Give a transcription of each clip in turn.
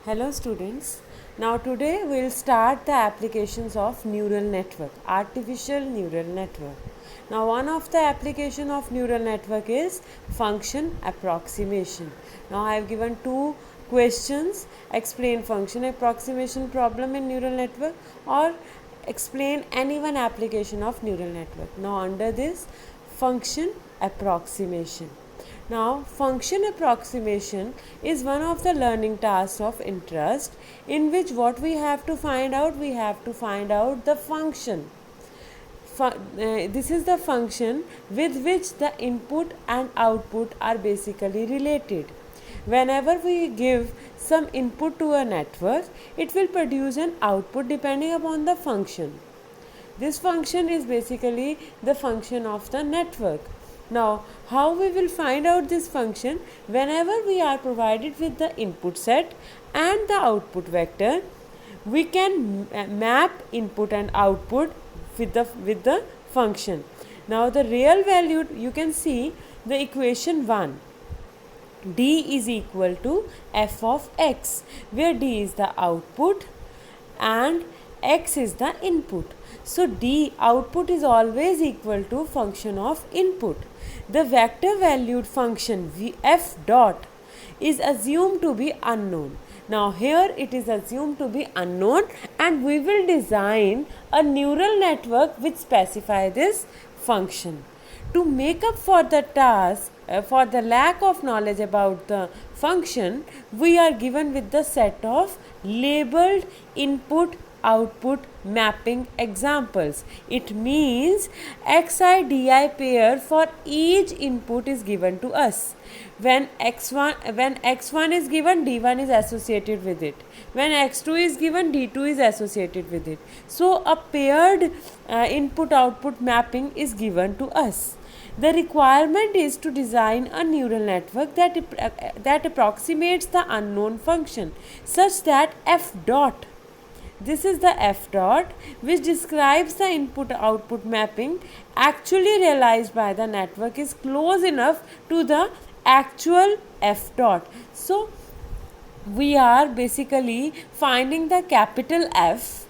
Hello students. Now today we will start the applications of neural network, artificial neural network. Now one of the application of neural network is function approximation. Now I have given two questions: explain function approximation problem in neural network or explain any one application of neural network. Now under this function approximation. Now, function approximation is one of the learning tasks of interest in which what we have to find out, the function. This is the function with which the input and output are basically related. Whenever we give some input to a network, it will produce an output depending upon the function. This function is basically the function of the network. Now, how we will find out this function? Whenever we are provided with the input set and the output vector, we can map input and output with the function. Now, the real value, you can see the equation 1. D is equal to f of x, where D is the output and x is the input. So D output is always equal to function of input. The vector valued function f dot is assumed to be unknown. Now here it is assumed to be unknown and we will design a neural network which specify this function. To make up for the task, for the lack of knowledge about the function, we are given with the set of labeled input output mapping examples. It means xi di pair for each input is given to us. When x1 is given, d1 is associated with it. When x2 is given, d2 is associated with it. So a paired input output mapping is given to us. The requirement is to design a neural network that approximates the unknown function such that f dot, this is the f dot, which describes the input output mapping actually realized by the network, is close enough to the actual f dot. So we are basically finding the capital F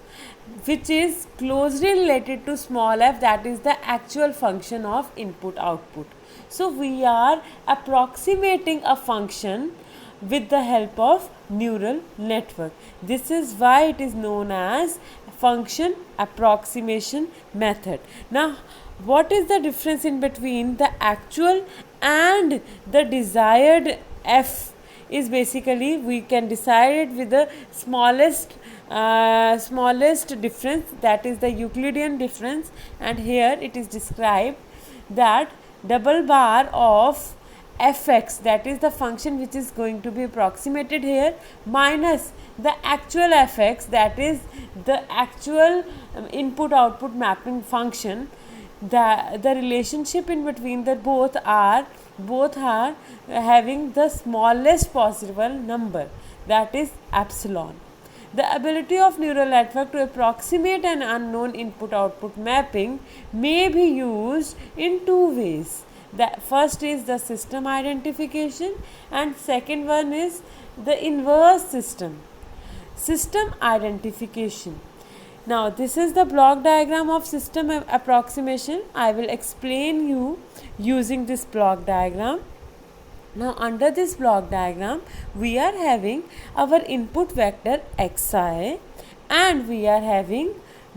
which is closely related to small f, that is the actual function of input output. So we are approximating a function with the help of neural network. This is why it is known as function approximation method. Now what is the difference in between the actual and the desired f? Is basically we can decide it with the smallest difference, that is the Euclidean difference, and here it is described that double bar of fx, that is the function which is going to be approximated here, minus the actual fx, that is the actual input output mapping function. The relationship in between the both are having the smallest possible number, that is epsilon. The ability of neural network to approximate an unknown input output mapping may be used in two ways. The first is the system identification and second one is the inverse system identification. Now this is the block diagram of system approximation. I will explain you using this block diagram. Now under this block diagram we are having our input vector xi and we are having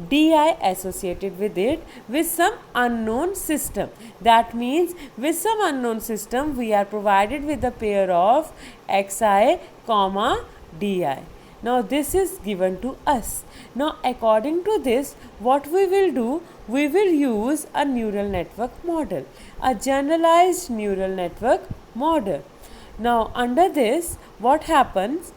di associated with it with some unknown system. That means with some unknown system we are provided with a pair of xi comma di. Now this is given to us. Now according to this, what we will do, we will use a neural network model, a generalized neural network model. Now under this, what happens,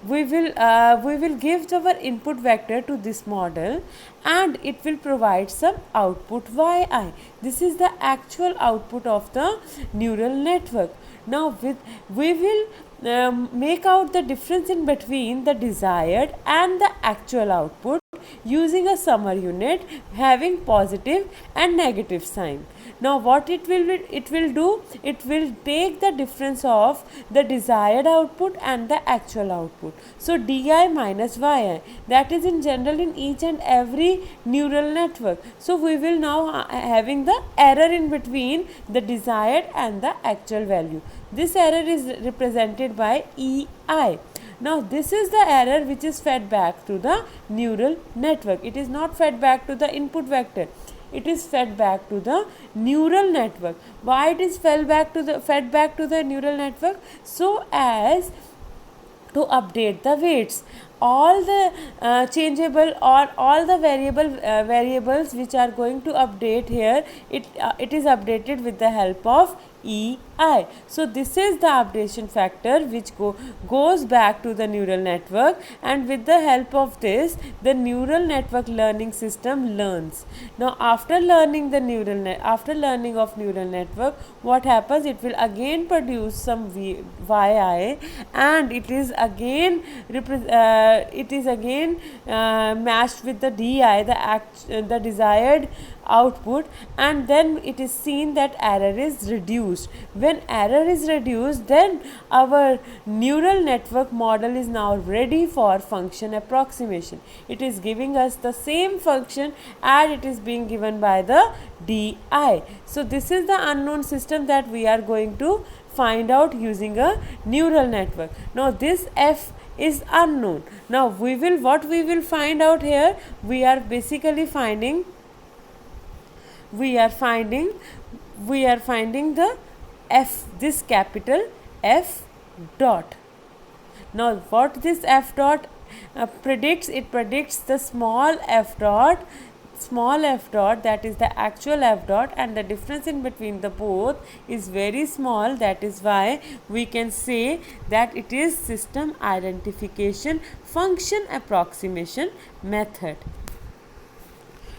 we will give our input vector to this model and it will provide some output yi. This is the actual output of the neural network. Now we will make out the difference in between the desired and the actual output using a summer unit having positive and negative sign. Now what it will do, it will take the difference of the desired output and the actual output. So di minus yi, that is in general in each and every neural network. So we will now having the error in between the desired and the actual value. This error is represented by ei. Now this is the error which is fed back to the neural network. It is not fed back to the input vector. It is fed back to the neural network. Why it is fed back to the neural network? So as to update the weights. All the changeable or all the variables which are going to update here, it is updated with the help of ei. So this is the updation factor which goes back to the neural network, and with the help of this the neural network learning system learns. Now after learning of neural network, what happens, it will again produce some yi, and it is again matched with the di, the desired output, and then it is seen that error is reduced. When error is reduced, then our neural network model is now ready for function approximation. It is giving us the same function and it is being given by the di. So this is the unknown system that we are going to find out using a neural network. Now this f is unknown. Now what we will find out here, we are basically finding the f, this capital F dot. Now what this f dot predicts, it predicts the small f dot, that is the actual f dot, and the difference in between the both is very small. That is why we can say that it is system identification function approximation method.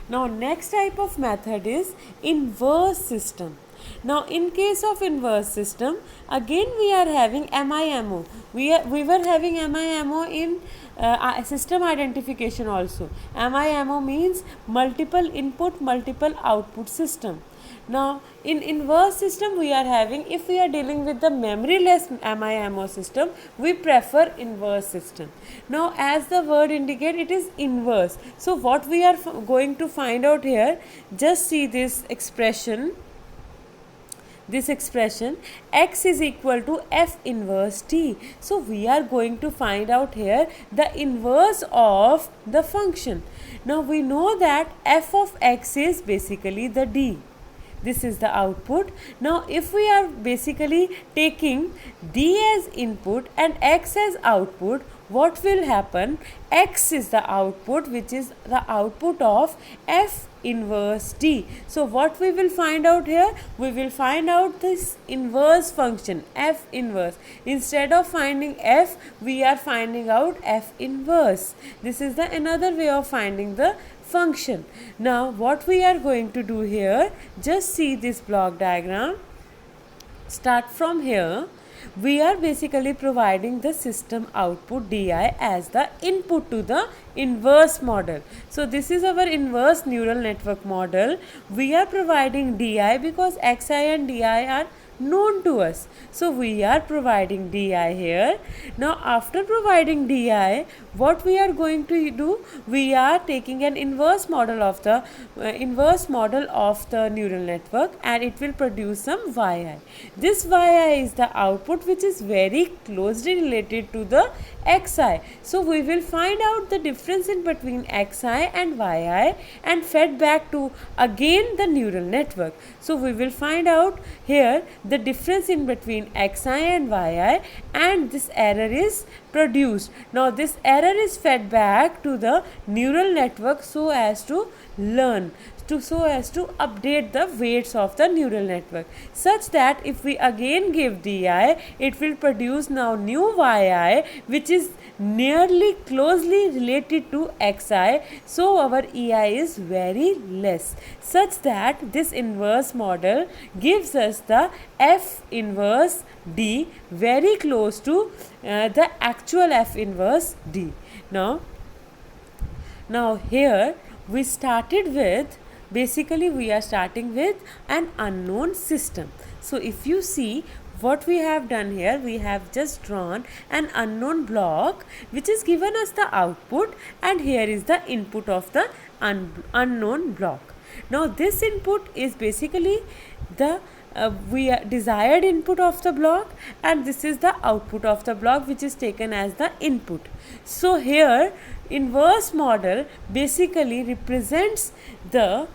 Now next type of method is inverse system. Now in case of inverse system, again we are having MIMO. We were having MIMO in system identification also. MIMO means multiple input multiple output system. Now in inverse system we are having, if we are dealing with the memoryless MIMO system, we prefer inverse system. Now as the word indicates, it is inverse. So what we are going to find out here, just see this expression, x is equal to f inverse t. So we are going to find out here the inverse of the function. Now we know that f of x is basically the d. This is the output. Now if we are basically taking d as input and x as output, what will happen? X is the output, which is the output of f inverse t. So what we will find out here? We will find out this inverse function, f inverse. Instead of finding f, we are finding out f inverse. This is the another way of finding the function. Now what we are going to do here, just see this block diagram. Start from here. We are basically providing the system output di as the input to the inverse model. So this is our inverse neural network model. We are providing di because xi and di are known to us. So we are providing di here. Now after providing di, what we are going to do, we are taking an inverse model of the neural network, and it will produce some yi. This yi is the output, which is very closely related to the xi. So we will find out the difference in between xi and yi and fed back to again the neural network. So we will find out here the difference in between xi and yi, and this error is produced. Now this error is fed back to the neural network so as to learn, so as to update the weights of the neural network, such that if we again give di, it will produce now new yi, which is nearly closely related to xi. So our ei is very less, such that this inverse model gives us the f inverse d very close to the actual f inverse d. Now here we started with basically we are starting with an unknown system. So if you see what we have done here, we have just drawn an unknown block which is given us the output, and here is the input of the unknown block. Now this input is basically the desired input of the block, and this is the output of the block which is taken as the input. So here inverse model basically represents the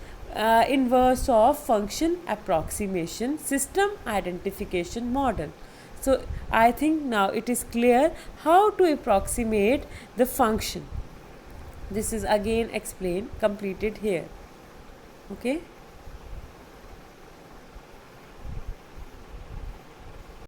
inverse of function approximation system identification model. So I think now it is clear how to approximate the function. This is again explained, completed here. Okay.